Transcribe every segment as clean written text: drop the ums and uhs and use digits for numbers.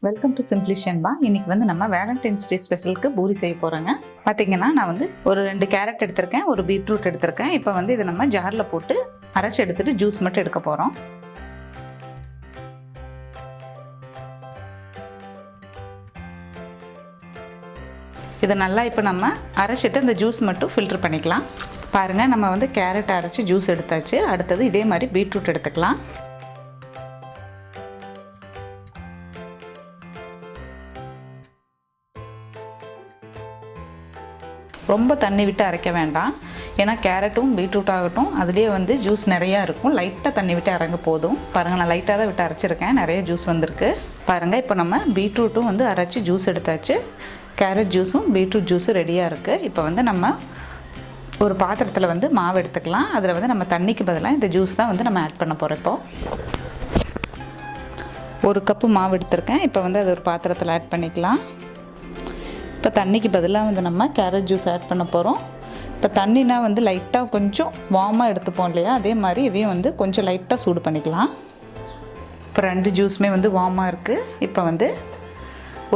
Welcome to simply Shenba. இன்னைக்கு வந்து நம்ம வேலண்டைன்ஸ் டே ஸ்பெஷலுக்கு பூரி செய்ய போகிறோங்க. பார்த்தீங்கன்னா நான் வந்து ஒரு 2 கேரட் எடுத்திருக்கேன், ஒரு பீட்ரூட் எடுத்திருக்கேன். இப்போ வந்து இதை நம்ம ஜாரில் போட்டு அரைச்சி எடுத்துட்டு ஜூஸ் மட்டும் எடுக்க போகிறோம். இதை நல்லா இப்போ நம்ம அரைச்சிட்டு இந்த ஜூஸ் மட்டும் ஃபில்டர் பண்ணிக்கலாம். பாருங்கள், நம்ம வந்து கேரட் அரைச்சி ஜூஸ் எடுத்தாச்சு. அடுத்தது இதே மாதிரி பீட்ரூட் எடுத்துக்கலாம். ரொம்ப தண்ணி விட்டு அரைக்க வேண்டாம், ஏன்னா கேரட்டும் பீட்ரூட் ஆகட்டும் அதுலேயே வந்து ஜூஸ் நிறையா இருக்கும். லைட்டாக தண்ணி விட்டு அரைங்க போதும். பாருங்கள், நான் லைட்டாக தான் விட்டு அரைச்சிருக்கேன், நிறைய ஜூஸ் வந்திருக்கு. பாருங்கள், இப்போ நம்ம பீட்ரூட்டும் வந்து அரைச்சி ஜூஸ் எடுத்தாச்சு. கேரட் ஜூஸும் பீட்ரூட் ஜூஸும் ரெடியாக இருக்குது. இப்போ வந்து நம்ம ஒரு பாத்திரத்தில் வந்து மாவு எடுத்துக்கலாம். அதில் வந்து நம்ம தண்ணிக்கு பதிலாக இந்த ஜூஸ் தான் வந்து நம்ம ஆட் பண்ண போகிறோம். இப்போது 1 கப்பு மாவு எடுத்திருக்கேன். இப்போ வந்து அது ஒரு பாத்திரத்தில் ஆட் பண்ணிக்கலாம். இப்போ தண்ணிக்கு பதிலாக வந்து நம்ம கேரட் ஜூஸ் ஆட் பண்ண போகிறோம். இப்போ தண்ணினா வந்து லைட்டாக கொஞ்சம் வார்மாக எடுத்துப்போம் இல்லையா, அதே மாதிரி இதையும் வந்து கொஞ்சம் லைட்டாக சூடு பண்ணிக்கலாம். இப்போ 2 ஜூஸுமே வந்து வார்மாக இருக்குது. இப்போ வந்து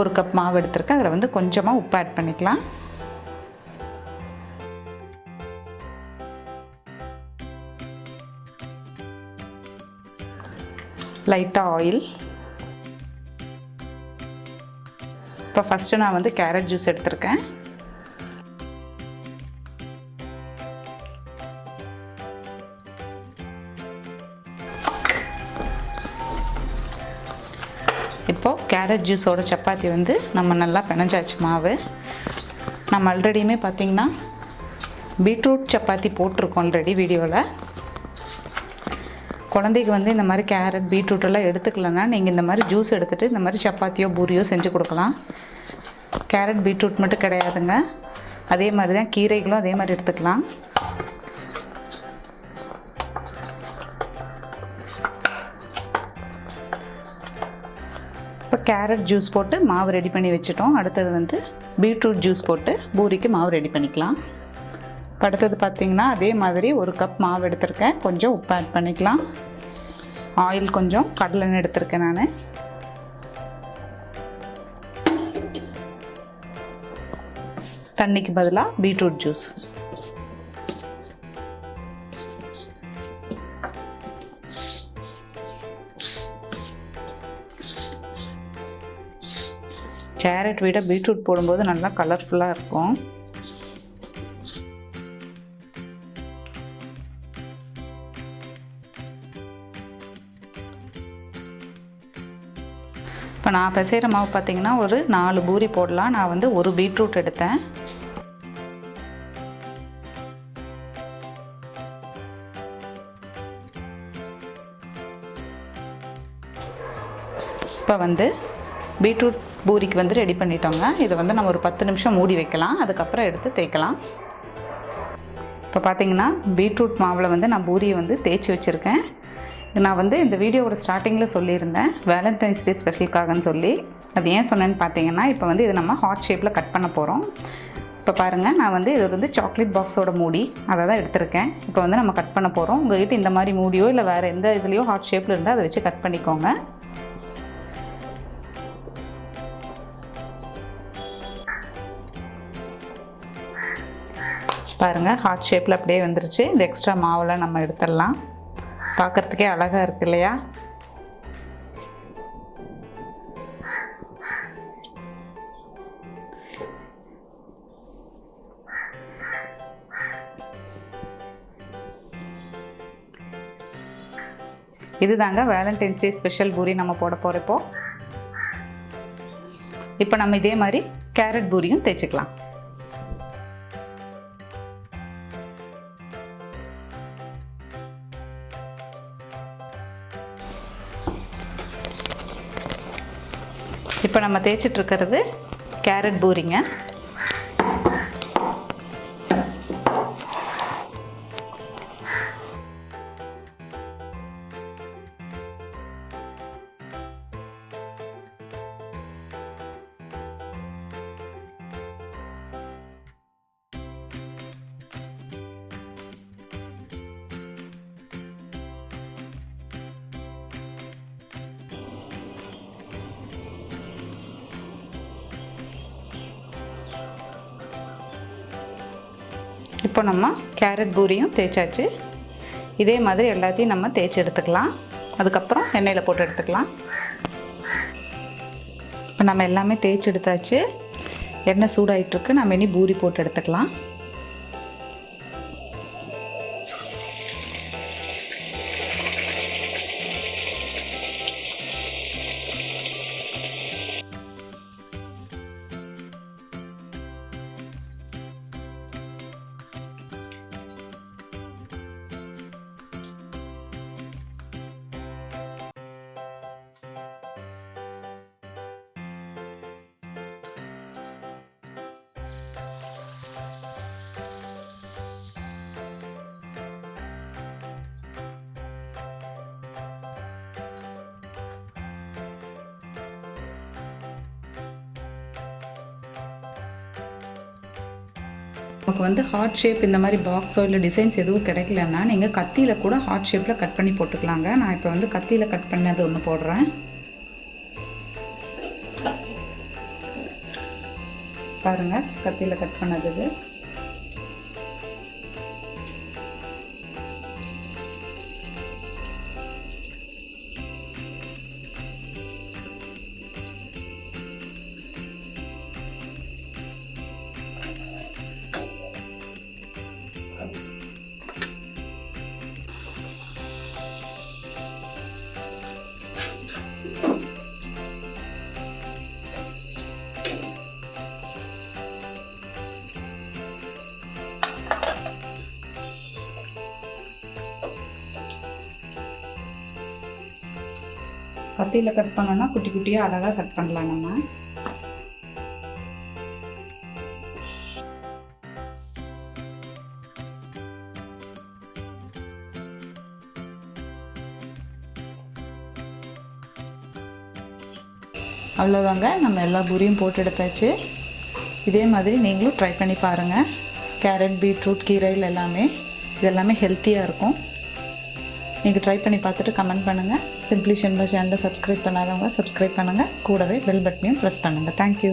1 கப் மாவு எடுத்துருக்கேன். அதில் வந்து கொஞ்சமாக உப்பு ஆட் பண்ணிக்கலாம். லைட்டாக ஆயில். இப்போ ஃபஸ்ட்டு நான் வந்து கேரட் ஜூஸ் எடுத்திருக்கேன். இப்போது கேரட் ஜூஸோட சப்பாத்தி வந்து நம்ம நல்லா பிணைஞ்சாச்சு மாவு. நம்ம ஆல்ரெடியுமே பார்த்திங்கன்னா பீட்ரூட் சப்பாத்தி போட்டிருக்கோம் ஆல்ரெடி வீடியோவில். குழந்தைக்கு வந்து இந்த மாதிரி கேரட் பீட்ரூட் எல்லாம் எடுத்துக்கலன்னா நீங்கள் இந்த மாதிரி ஜூஸ் எடுத்துகிட்டு இந்த மாதிரி சப்பாத்தியோ பூரியோ செஞ்சு கொடுக்கலாம். கேரட் பீட்ரூட் மட்டும் கிடையாதுங்க, அதே மாதிரி தான் கீரைகளும் அதே மாதிரி எடுத்துக்கலாம். இப்போ கேரட் ஜூஸ் போட்டு மாவு ரெடி பண்ணி வச்சுட்டோம். அடுத்தது வந்து பீட்ரூட் ஜூஸ் போட்டு பூரிக்கு மாவு ரெடி பண்ணிக்கலாம். அடுத்தது பார்த்திங்கன்னா அதே மாதிரி 1 கப் மாவு எடுத்திருக்கேன். கொஞ்சம் உப்பு ஆட் பண்ணிக்கலாம். ஆயில் கொஞ்சம் கடலெண்ணெய் எடுத்திருக்கேன் நான். தண்ணிக்கு பதிலாக பீட்ரூட் ஜூஸ். கேரட் விட பீட்ரூட் போடும்போது நல்லா கலர்ஃபுல்லாக இருக்கும். இப்போ நான் பிசைகிற மாவு பார்த்திங்கன்னா ஒரு 4 பூரி போடலாம். நான் வந்து 1 பீட்ரூட் எடுத்தேன். இப்போ வந்து பீட்ரூட் பூரிக்கு வந்து ரெடி பண்ணிட்டோங்க. இதை வந்து நம்ம ஒரு 10 நிமிஷம் மூடி வைக்கலாம், அதுக்கப்புறம் எடுத்து தேய்க்கலாம். இப்போ பார்த்திங்கன்னா பீட்ரூட் மாவில் வந்து நான் பூரியை வந்து தேய்ச்சி வச்சுருக்கேன். நான் வந்து இந்த வீடியோவோட ஸ்டார்டிங்கில் சொல்லியிருந்தேன் வேலண்டைன்ஸ் டே ஸ்பெஷலுக்காகன்னு சொல்லி. அது ஏன் சொன்னேன்னு பார்த்தீங்கன்னா, இப்போ வந்து இதை நம்ம ஹார்ட் ஷேப்பில் கட் பண்ண போகிறோம். இப்போ பாருங்கள், நான் வந்து இது வந்து சாக்லேட் பாக்ஸோட மூடி அதை தான் எடுத்திருக்கேன். இப்போ வந்து நம்ம கட் பண்ண போகிறோம். உங்கள்கிட்ட இந்த மாதிரி மூடியோ இல்லை வேறு எந்த இதுலேயோ ஹார்ட் ஷேப்பில் இருந்தால் அதை வச்சு கட் பண்ணிக்கோங்க. பாருங்கள், ஹார்ட் ஷேப்பில் அப்படியே வந்துருச்சு. இந்த எக்ஸ்ட்ரா மாவெல்லாம் நம்ம எடுத்துடலாம். பார்க்குறதுக்கே அழகாக இருக்கு இல்லையா? இது தாங்க வேலண்டைன்ஸ் டே ஸ்பெஷல் பூரி நம்ம போட போகிறப்போ. இப்போ நம்ம இதே மாதிரி கேரட் பூரியும் தேய்ச்சிக்கலாம். இப்போ நம்ம தேய்ச்சிட்ருக்கிறது கேரட் பூரிங்க. இப்போ நம்ம கேரட் பூரியும் தேய்ச்சாச்சு. இதே மாதிரி எல்லாத்தையும் நம்ம தேய்ச்சி எடுத்துக்கலாம். அதுக்கப்புறம் எண்ணெயில் போட்டு எடுத்துக்கலாம். இப்போ நம்ம எல்லாமே தேய்ச்சி எடுத்தாச்சு. எண்ணெய் சூடாகிட்டுருக்கு. நம்ம இனி பூரி போட்டு எடுத்துக்கலாம். நமக்கு வந்து ஹார்ட் ஷேப் இந்த மாதிரி பாக்ஸோ இல்லை டிசைன்ஸ் எதுவும் கிடைக்கலன்னா நீங்கள் கத்தியில் கூட ஹார்ட் ஷேப்பில் கட் பண்ணி போட்டுக்கலாங்க. நான் இப்போ வந்து கத்தியில் கட் பண்ணது ஒன்று போடுறேன். பாருங்கள், கத்தியில் கட் பண்ணது. கத்தியில் கட் பண்ணோன்னா குட்டி குட்டியாக அழகாக கட் பண்ணலாம் நம்ம. அவ்வளோதாங்க, நம்ம எல்லா பூரியும் போட்டு எடுத்தாச்சு. இதே மாதிரி நீங்களும் ட்ரை பண்ணி பாருங்கள். கேரட், பீட்ரூட், கீரையில் இதெல்லாமே ஹெல்த்தியாக இருக்கும். நீங்கள் ட்ரை பண்ணி பார்த்துட்டு கமெண்ட் பண்ணுங்கள். சிம்பிளி ஷென்பா சேனலை சப்ஸ்கிரைப் பண்ணாதவங்க சப்ஸ்கிரைப் பண்ணுங்கள். கூடவே பெல் பட்டனையும் ப்ரெஸ் பண்ணுங்கள். தேங்க்யூ.